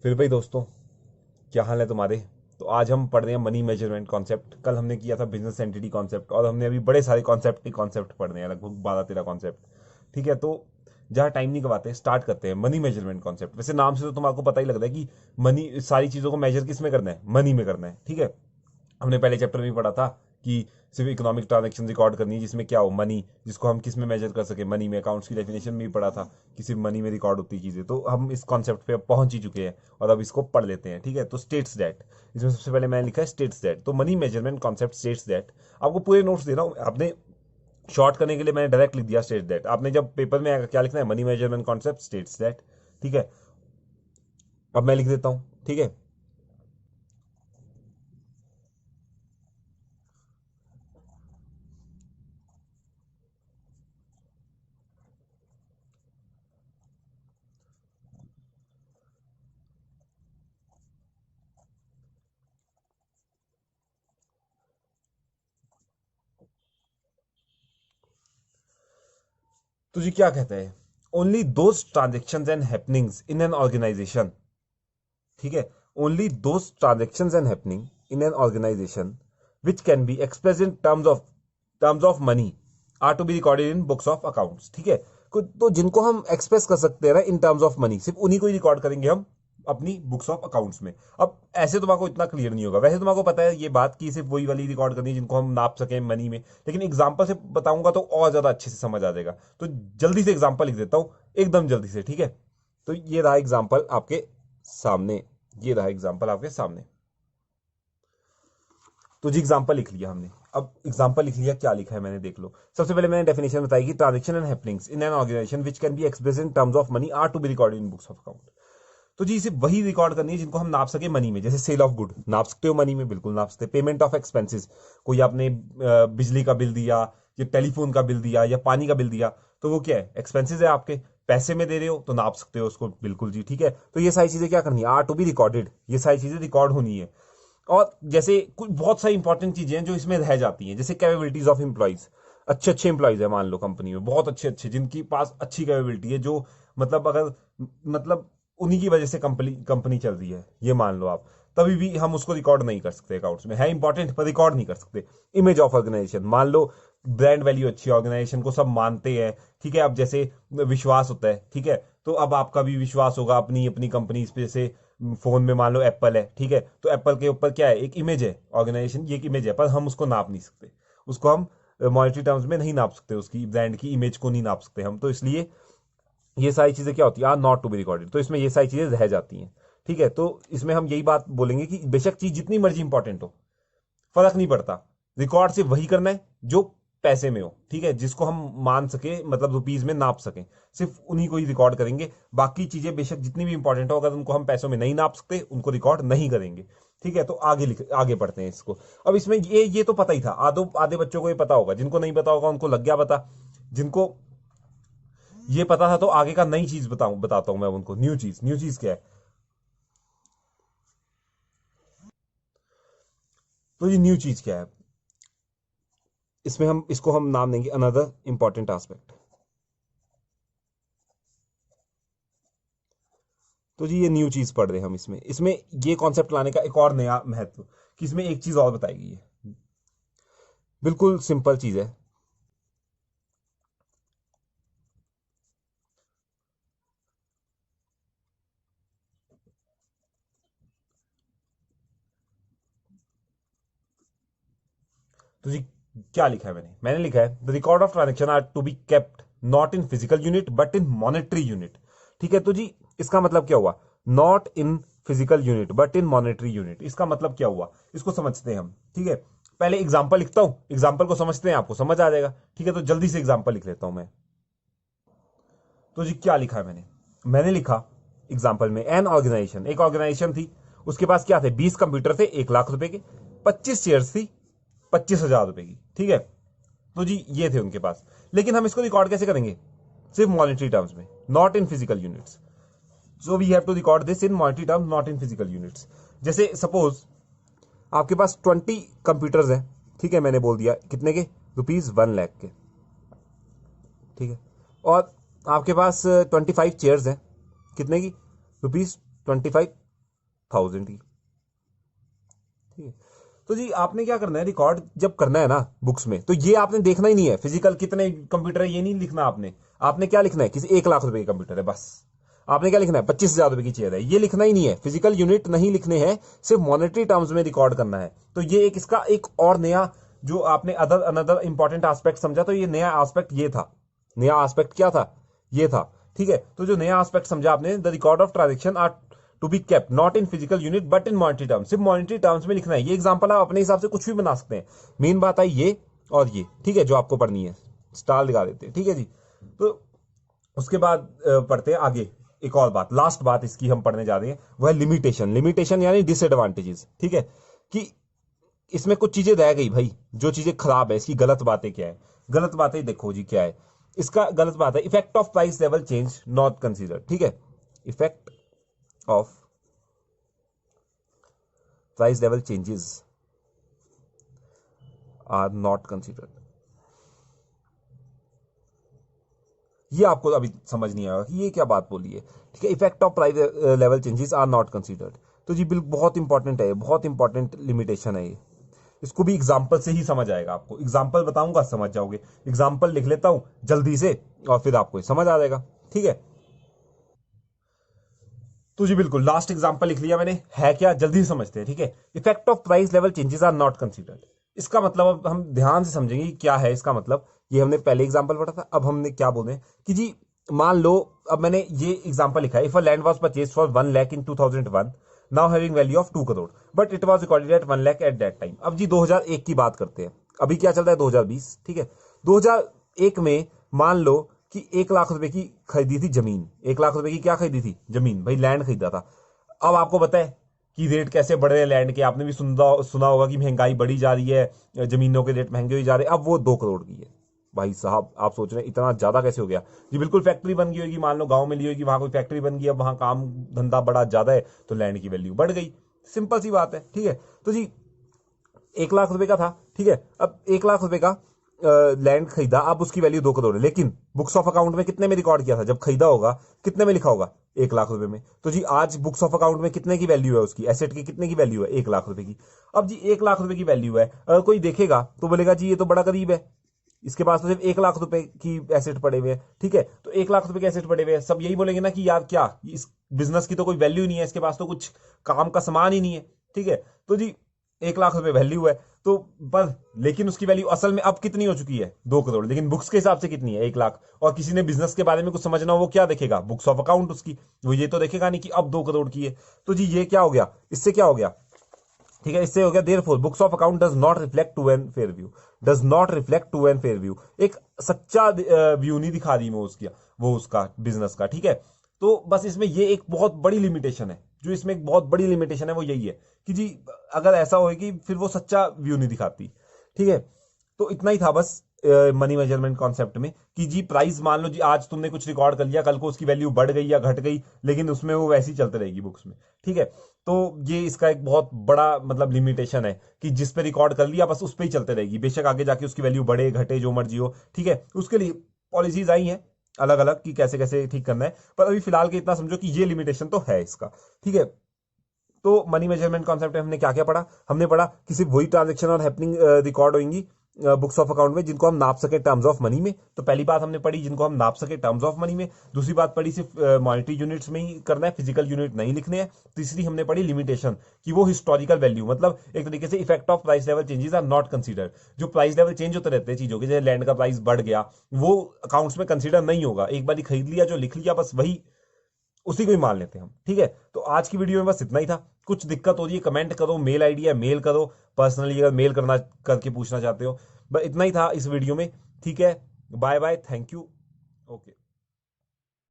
फिर भाई दोस्तों, क्या हाल है तुम्हारे। तो आज हम पढ़ रहे हैं मनी मेजरमेंट कॉन्सेप्ट। कल हमने किया था बिजनेस एंटिटी कॉन्सेप्ट, और हमने अभी बड़े सारे कॉन्सेप्ट पढ़ रहे हैं, लगभग 12-13 कॉन्सेप्ट। ठीक है, तो जहाँ टाइम नहीं गवाते स्टार्ट करते हैं मनी मेजरमेंट कॉन्सेप्ट। वैसे नाम से तो तुमको पता ही लग रहा है कि मनी, सारी चीज़ों को मेजर किस में करना है, मनी में करना है। ठीक है, हमने पहले चैप्टर में पढ़ा था कि सिर्फ इकोनॉमिक ट्रांजैक्शन रिकॉर्ड करनी है जिसमें क्या हो, मनी, जिसको हम किस में मेजर कर सके, मनी में। अकाउंट्स की डेफिनेशन में भी पढ़ा था कि सिर्फ मनी में रिकॉर्ड होती चीजें। तो हम इस कॉन्सेप्ट पे पहुंच ही चुके हैं और अब इसको पढ़ लेते हैं। ठीक है, तो स्टेट्स दैट, इसमें सबसे पहले मैंने लिखा है स्टेट्स दैट। तो money measurement concept states that. आपको पूरे नोट्स दे रहा हूँ, आपने शॉर्ट करने के लिए मैंने डायरेक्ट लिख दिया स्टेट्स दैट। आपने जब पेपर में आएगा क्या लिखना है, money measurement concept states that. ठीक है, अब मैं लिख देता हूँ। ठीक है, तो जी क्या कहते हैं, only those transaction and happenings in an organization. ठीक है, only those transaction and happening in an organization which can be express in terms of money are to be recorded in books of accounts. ठीक है, तो जिनको हम express कर सकते हैं ना इन टर्म्स ऑफ मनी, सिर्फ उन्हीं को ही रिकॉर्ड करेंगे हम अपनी बुक्स ऑफ अकाउंट्स में। अब ऐसे तुम्हारा इतना क्लियर नहीं होगा, वैसे तुम्हारा पता है ये बात कि सिर्फ वही वाली रिकॉर्ड करनी है जिनको हम नाप सकें मनी में, लेकिन एग्जांपल से बताऊंगा तो और ज्यादा अच्छे से समझ आ जाएगा। तो जल्दी से एग्जांपल लिख देता हूं, एकदम जल्दी से। ठीक है, तो ये रहा एग्जांपल आपके सामने, ये रहा एग्जांपल आपके सामने। तो जी एग्जांपल लिख लिया हमने। अब एग्जांपल लिख लिया, क्या लिखा है मैंने देख लो। सबसे पहले मैंने डेफिनेशन बताई कि transaction and happenings in an organization which can be expressed in terms of money are to be recorded in books of account. तो जी इसे वही रिकॉर्ड करनी है जिनको हम नाप सके मनी में। जैसे सेल ऑफ गुड नाप सकते हो मनी में, बिल्कुल नाप सकते हैं। पेमेंट ऑफ एक्सपेंसेस, कोई आपने बिजली का बिल दिया, या टेलीफोन का बिल दिया, या पानी का बिल दिया, तो वो क्या है, एक्सपेंसेस है आपके, पैसे में दे रहे हो तो नाप सकते हो उसको, बिल्कुल जी। ठीक है, तो ये सारी चीजें क्या करनी है, आर टू बी रिकॉर्डेड, ये सारी चीजें रिकॉर्ड होनी है। और जैसे कुछ बहुत सारी इंपॉर्टेंट चीजें हैं जो इसमें रह जाती हैं, जैसे कैपेबिलिटीज ऑफ एम्प्लॉइज। अच्छे अच्छे एम्प्लॉइज है मान लो कंपनी में, बहुत अच्छे अच्छे, जिनकी पास अच्छी कैपेबिलिटी है, जो मतलब अगर मतलब उन्हीं की वजह से कंपनी कंपनी चल रही है, ये मान लो आप, तभी भी हम उसको रिकॉर्ड नहीं कर सकते अकाउंट्स में। है इंपॉर्टेंट पर रिकॉर्ड नहीं कर सकते। इमेज ऑफ ऑर्गेनाइजेशन, मान लो ब्रांड वैल्यू अच्छी है, ऑर्गेनाइजेशन को सब मानते हैं। ठीक है, अब जैसे विश्वास होता है, ठीक है, तो अब आपका भी विश्वास होगा अपनी अपनी कंपनी पे। जैसे फोन में मान लो एप्पल है, ठीक है, तो एप्पल के ऊपर क्या है, एक इमेज है, ऑर्गेनाइजेशन की एक इमेज है, पर हम उसको नाप नहीं सकते। उसको हम मॉनेटरी टर्म्स में नहीं नाप सकते, उसकी ब्रांड की इमेज को नहीं नाप सकते हम। तो इसलिए ये सारी चीजें क्या होती है, are not to be recorded. तो इसमें ये सारी चीजें रह जाती हैं। ठीक है, तो इसमें हम यही बात बोलेंगे कि बेशक चीज जितनी मर्जी इंपॉर्टेंट हो, फर्क नहीं पड़ता, रिकॉर्ड सिर्फ वही करना है जो पैसे में हो। ठीक है, जिसको हम मान सके, मतलब रुपीज में नाप सके, सिर्फ उन्हीं को ही रिकॉर्ड करेंगे। बाकी चीजें बेशक जितनी भी इंपॉर्टेंट हो, अगर उनको हम पैसों में नहीं नाप सकते, उनको रिकॉर्ड नहीं करेंगे। ठीक है, तो आगे पढ़ते हैं इसको। अब इसमें ये तो पता ही था, आधे बच्चों को ये पता होगा, जिनको नहीं पता होगा उनको लग गया पता। जिनको ये पता था तो आगे का नई चीज बताता हूं मैं उनको। न्यू चीज क्या है, तो ये न्यू चीज क्या है, इसमें हम इसको हम नाम देंगे अनदर इंपॉर्टेंट एस्पेक्ट। तो जी ये न्यू चीज पढ़ रहे हैं हम इसमें। इसमें ये कॉन्सेप्ट लाने का एक और नया महत्व कि इसमें एक चीज और बताएगी ये, बिल्कुल सिंपल चीज है। तो जी क्या लिखा है मैंने लिखा है the record of transaction are to be kept not in physical unit but in monetary unit. ठीक है, तो जी इसका मतलब क्या हुआ, not in physical unit but in monetary unit, इसका मतलब क्या हुआ, इसको समझते हैं हम। ठीक है, पहले एग्जाम्पल लिखता हूं, एग्जाम्पल को समझते हैं, आपको समझ आ जाएगा। ठीक है, तो जल्दी से एग्जाम्पल लिख लेता हूं मैं। तो जी क्या लिखा है मैंने लिखा एग्जाम्पल में, एन ऑर्गेनाइजेशन, एक ऑर्गेनाइजेशन थी, उसके पास क्या थे, 20 कंप्यूटर थे 1 लाख रुपए के, 25 चेयर्स थी 25,000 रुपए की। ठीक है, तो जी ये थे उनके पास। लेकिन हम इसको रिकॉर्ड कैसे करेंगे, सिर्फ मॉनेटरी टर्म्स में, not in physical units. So we have to record this in monetary terms, not in physical units. जैसे सपोज आपके पास 20 कंप्यूटर्स हैं, ठीक है, मैंने बोल दिया कितने के, ₹1 लाख के। ठीक है, और आपके पास 25 चेयर्स हैं, कितने की, ₹25,000 1000 ही। ठीक है, तो जी आपने क्या करना है, रिकॉर्ड जब करना है ना बुक्स में, तो ये आपने देखना ही नहीं है फिजिकल कितने कंप्यूटर है, ये नहीं लिखना आपने। आपने क्या लिखना है, किसी 1 लाख रुपए का कंप्यूटर है बस। आपने क्या लिखना है, 25,000 रुपए की चेयर है, ये लिखना ही नहीं है, फिजिकल यूनिट नहीं लिखने हैं, सिर्फ मॉनेटरी टर्म्स में रिकॉर्ड करना है। तो ये एक इसका एक और नया जो आपने अदर अनदर इंपॉर्टेंट एस्पेक्ट समझा, तो ये नया एस्पेक्ट ये था। नया एस्पेक्ट क्या था, ये था। ठीक है, तो जो नया एस्पेक्ट समझा आपने, the record of transaction are to be kept not in physical unit but in monetary terms, सिर्फ मॉनिटरी टर्म्स में लिखना है। ये एग्जांपल आप अपने हिसाब से कुछ भी बना सकते हैं, मेन बात है ये और ये। ठीक है, जो आपको पढ़नी है स्टार लगा देते हैं। ठीक है जी, तो उसके बाद पढ़ते हैं आगे। एक और बात, लास्ट बात इसकी हम पढ़ने जा रहे हैं, वह लिमिटेशन। लिमिटेशन यानी डिसएडवांटेजेस। ठीक है, कि इसमें कुछ चीजें रह गई भाई, जो चीजें खराब है, इसकी गलत बातें क्या है। गलत बातें देखो जी क्या है इसका। गलत बात है, effect of price level change not consider. ठीक है, effect of price level changes are not considered. ये आपको अभी समझ नहीं आएगा कि ये क्या बात बोली है। ठीक है, effect of price level changes are not considered. तो जी बिल्कुल बहुत इंपॉर्टेंट है, बहुत इंपॉर्टेंट लिमिटेशन है ये। इसको भी एग्जाम्पल से ही समझ आएगा आपको। एग्जाम्पल बताऊंगा समझ जाओगे। एग्जाम्पल लिख लेता हूं जल्दी से और फिर आपको समझ आ जाएगा। ठीक है, तो जी बिल्कुल लास्ट एग्जांपल लिख लिया मैंने, है क्या जल्दी से समझते हैं। ठीक है, effect of price level changes are not considered. इसका मतलब अब हम ध्यान से समझेंगे क्या है इसका मतलब। ये हमने पहले एग्जांपल पढ़ा था, अब हमने क्या बोले कि जी मान लो, अब मैंने ये एग्जांपल लिखा है, if a land was purchased for 1 lakh in 2001 now having value of 2 crore but it was recorded at 1 lakh at that time. अब जी 2001 की बात करते हैं, अभी क्या चल रहा है 2020। ठीक है, 2001 में मान लो कि 1 लाख रुपए की खरीदी थी जमीन। 1 लाख रुपए की क्या खरीदी थी, जमीन, भाई लैंड खरीदा था। अब आपको पता है कि रेट कैसे बढ़ रहे हैं लैंड के, आपने भी सुना होगा कि महंगाई बढ़ी जा रही है, जमीनों के रेट महंगे हो जा रहे हैं। अब वो 2 करोड़ की है। भाई साहब आप सोच रहे हैं इतना ज्यादा कैसे हो गया जी, बिल्कुल फैक्ट्री बन गई होगी, मान लो गांव में ली होगी, वहां कोई फैक्ट्री बन गई, अब वहां काम धंधा बड़ा ज्यादा है तो लैंड की वैल्यू बढ़ गई। सिंपल सी बात है। ठीक है, तो जी 1 लाख रुपए का था। ठीक है, अब 1 लाख रुपए का लैंड खरीदा, अब उसकी वैल्यू 2 करोड़ है, लेकिन बुक्स ऑफ अकाउंट में कितने में रिकॉर्ड किया था जब खरीदा होगा, कितने में लिखा होगा, 1 लाख रुपए में। तो जी आज बुक्स ऑफ अकाउंट में कितने की वैल्यू है, उसकी एसेट की कितने की वैल्यू है, 1 लाख रुपए की। अब जी 1 लाख रुपए की वैल्यू है, अगर कोई देखेगा तो बोलेगा जी ये तो बड़ा करीब है, इसके पास तो सिर्फ 1 लाख रुपए की एसेट पड़े हुए हैं। ठीक है, तो 1 लाख रुपए के एसेट पड़े हुए हैं, सब यही बोलेंगे ना कि यार क्या इस बिजनेस की तो कोई वैल्यू नहीं है, इसके पास तो कुछ काम का सामान ही नहीं है। ठीक है, तो जी 1 लाख रुपए वैल्यू है, तो पर लेकिन उसकी वैल्यू असल में अब कितनी हो चुकी है, 2 करोड़, लेकिन बुक्स के हिसाब से कितनी है, 1 लाख। और किसी ने बिजनेस के बारे में कुछ समझना हो वो क्या देखेगा, बुक्स ऑफ अकाउंट उसकी, वो ये तो देखेगा नहीं कि अब 2 करोड़ की है। तो जी ये क्या हो गया, इससे क्या हो गया, ठीक है, इससे हो गया therefore books of account does not reflect to an fair view. Does not reflect to an fair view, एक सच्चा व्यू नहीं दिखा रही वो उसका बिजनेस का। ठीक है, तो बस इसमें ये एक बहुत बड़ी लिमिटेशन है, जो इसमें एक बहुत बड़ी लिमिटेशन है वो यही है कि जी अगर ऐसा होएगी फिर वो सच्चा व्यू नहीं दिखाती। ठीक है, तो इतना ही था बस मनी मेजरमेंट कॉन्सेप्ट में कि जी प्राइस मान लो जी आज तुमने कुछ रिकॉर्ड कर लिया, कल को उसकी वैल्यू बढ़ गई या घट गई, लेकिन उसमें वो वैसी चलती रहेगी बुक्स में। ठीक है, तो ये इसका एक बहुत बड़ा मतलब लिमिटेशन है कि जिस पे रिकॉर्ड कर लिया बस उस पर ही चलते रहेगी, बेशक आगे जाके उसकी वैल्यू बढ़े घटे जो मर्जी हो। ठीक है, उसके लिए पॉलिसीज आई हैं अलग अलग कि कैसे कैसे ठीक करना है, पर अभी फिलहाल के इतना समझो कि ये लिमिटेशन तो है इसका। ठीक है, तो मनी मेजरमेंट कॉन्सेप्ट में हमने क्या क्या पढ़ा, हमने पढ़ा कि सिर्फ वही ट्रांजेक्शन और हैपनिंग रिकॉर्ड होंगी बुक्स ऑफ अकाउंट में जिनको हम नाप सके टर्म्स ऑफ मनी में। तो पहली बात हमने पढ़ी जिनको हम नाप सके टर्म्स ऑफ मनी में। दूसरी बात पढ़ी सिर्फ मॉनेटरी यूनिट्स में ही करना है, फिजिकल यूनिट नहीं लिखने हैं। तीसरी हमने पढ़ी लिमिटेशन कि वो हिस्टोरिकल वैल्यू, मतलब एक तरीके से effect of price level changes are not considered. जो प्राइस लेवल चेंज होते रहते हैं चीजों के, जैसे लैंड का प्राइस बढ़ गया, वो अकाउंट्स में कंसीडर नहीं होगा, एक बार खरीद लिया जो लिख लिया बस वही उसी को ही मान लेते हैं हम। ठीक है, तो आज की वीडियो में बस इतना ही था। कुछ दिक्कत हो रही है कमेंट करो, मेल आईडी है मेल करो, पर्सनली अगर मेल करना करके पूछना चाहते हो। बस इतना ही था इस वीडियो में। ठीक है, bye bye, thank you, okay.